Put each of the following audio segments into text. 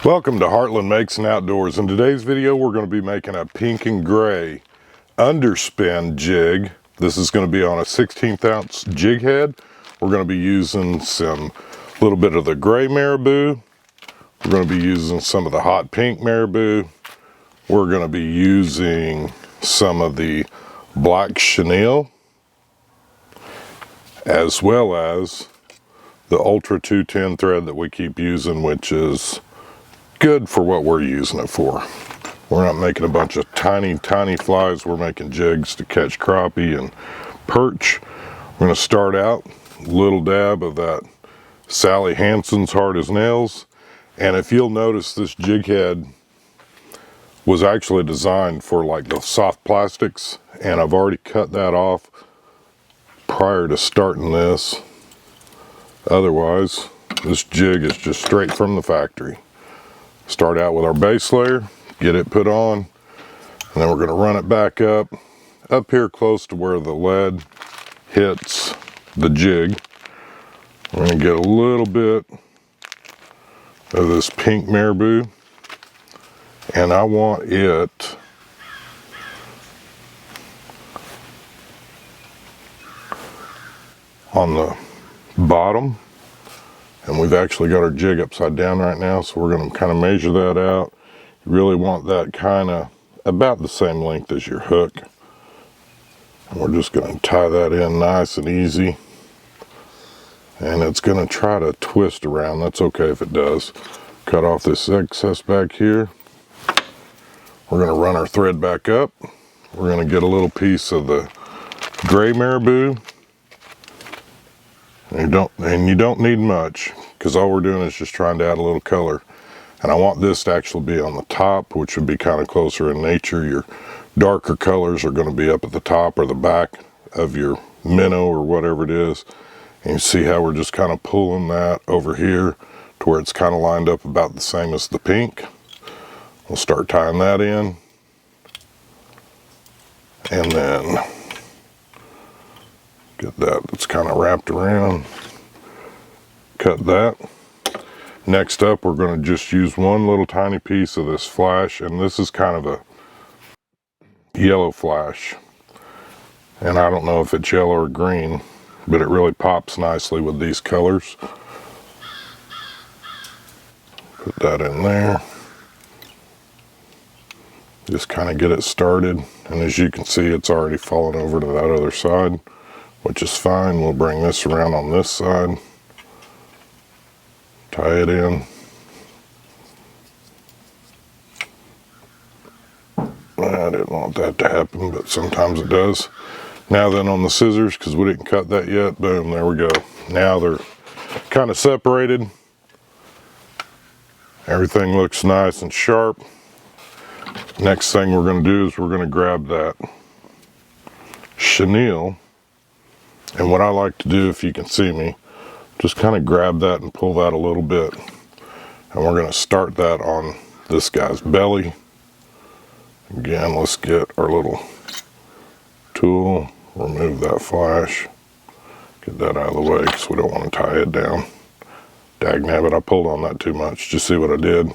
Welcome to Heartland Makes and Outdoors. In today's video, we're going to be making a pink and gray underspin jig. This is going to be on a 16th ounce jig head. We're going to be using some little bit of the gray marabou. We're going to be using some of the hot pink marabou. We're going to be using some of the black chenille, as well as the Ultra 210 thread that we keep using, which is good for what we're using it for. We're not making a bunch of tiny flies. We're making jigs to catch crappie and perch. We're going to start out a little dab of that Sally Hansen's Hard as Nails. And if you'll notice, this jig head was actually designed for like the soft plastics, and I've already cut that off prior to starting this. Otherwise, this jig is just straight from the factory. Start out with our base layer, get it put on, and then we're going to run it back up here close to where the lead hits the jig. We're going to get a little bit of this pink marabou, and I want it on the bottom. And we've actually got our jig upside down right now, so we're going to kind of measure that out. You really want that kind of about the same length as your hook. And we're just going to tie that in nice and easy. And it's going to try to twist around. That's okay if it does. Cut off this excess back here. We're going to run our thread back up. We're going to get a little piece of the gray marabou. And you don't need much, because all we're doing is just trying to add a little color. And I want this to actually be on the top, which would be kind of closer in nature. Your darker colors are going to be up at the top or the back of your minnow or whatever it is. And you see how we're just kind of pulling that over here to where it's kind of lined up about the same as the pink. We'll start tying that in. And then get that, it's kind of wrapped around. Cut that. Next up, we're going to just use one little tiny piece of this flash, and this is kind of a yellow flash. And I don't know if it's yellow or green, but it really pops nicely with these colors. Put that in there. Just kind of get it started. And as you can see, it's already fallen over to that other side, which is fine. We'll bring this around on this side, tie it in. I didn't want that to happen, but sometimes it does. Now then, on the scissors, because we didn't cut that yet, boom, there we go. Now they're kind of separated. Everything looks nice and sharp. Next thing we're going to do is we're going to grab that chenille. And what I like to do, if you can see me, just kind of grab that and pull that a little bit. And we're going to start that on this guy's belly. Again, let's get our little tool, remove that flash, get that out of the way because we don't want to tie it down. Dagnabbit, I pulled on that too much. Just see what I did?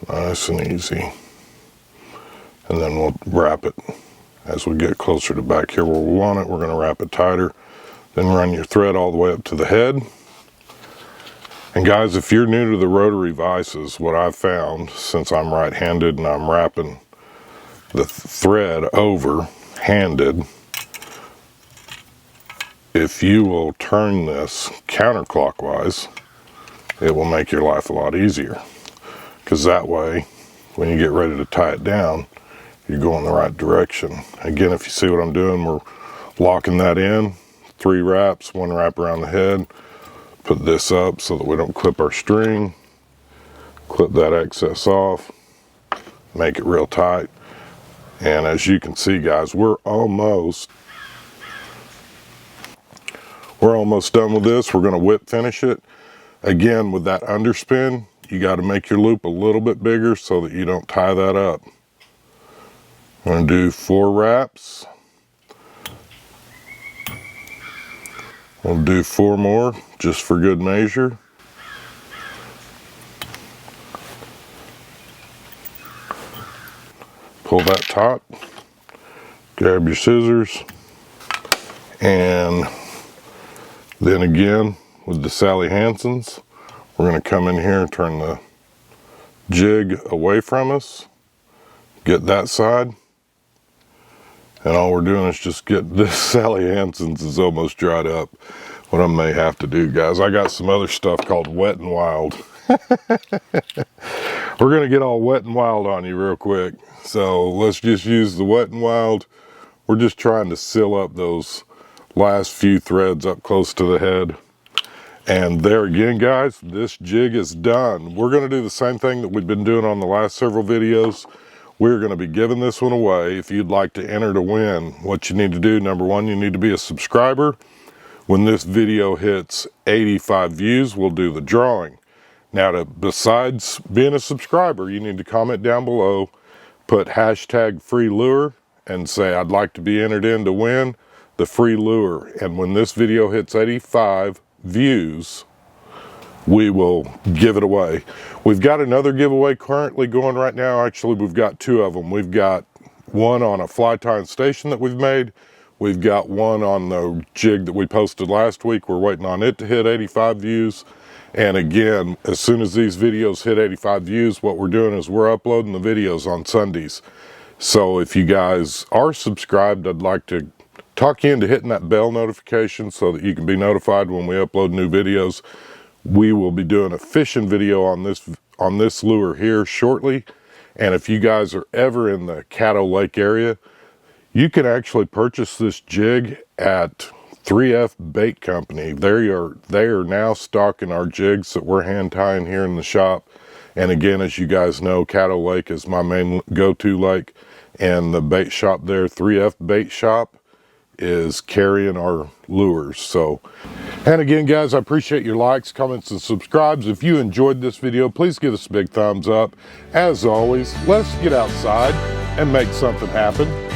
Nice and easy. And then we'll wrap it. As we get closer to back here where we want it, we're going to wrap it tighter. Then run your thread all the way up to the head. And guys, if you're new to the rotary vices, what I've found, since I'm right-handed and I'm wrapping the thread over handed, if you will turn this counterclockwise, it will make your life a lot easier. Because that way, when you get ready to tie it down, you're going the right direction. Again, if you see what I'm doing, we're locking that in. 3 wraps, 1 wrap around the head. Put this up so that we don't clip our string. Clip that excess off. Make it real tight. And as you can see, guys, we're almost done with this. We're going to whip finish it. Again, with that underspin, you got to make your loop a little bit bigger so that you don't tie that up. I'm going to do 4 wraps. We'll do 4 more just for good measure. pull that taut, grab your scissors, and then again with the Sally Hansen's, we're going to come in here and turn the jig away from us, get that side, and all we're doing is just get this. Sally Hansen's is almost dried up. What I may have to do, guys, I got some other stuff called Wet and Wild. We're going to get all wet and wild on you real quick. So let's just use the Wet and Wild. We're just trying to seal up those last few threads up close to the head. And there again, guys, this jig is done. We're going to do the same thing that we've been doing on the last several videos. We're going to be giving this one away. If you'd like to enter to win, what you need to do, number one, you need to be a subscriber. When this video hits 85 views, we'll do the drawing. Now, besides being a subscriber, you need to comment down below, put hashtag free lure, and say, I'd like to be entered in to win the free lure. And when this video hits 85 views, we will give it away. We've got another giveaway currently going right now. Actually, we've got two of them. We've got one on a fly tying station that we've made. We've got one on the jig that we posted last week. We're waiting on it to hit 85 views. And again, as soon as these videos hit 85 views, what we're doing is we're uploading the videos on Sundays. So if you guys are subscribed, I'd like to talk you into hitting that bell notification so that you can be notified when we upload new videos. We will be doing a fishing video on this lure here shortly. And if you guys are ever in the Caddo Lake area, you can actually purchase this jig at 3F Bait Company. They are now stocking our jigs that we're hand tying here in the shop. And again, as you guys know, Caddo Lake is my main go-to lake, and the bait shop there, 3F Bait Shop, is carrying our lures. So, and again, guys, I appreciate your likes, comments, and subscribes. If you enjoyed this video, please give us a big thumbs up. As always, let's get outside and make something happen.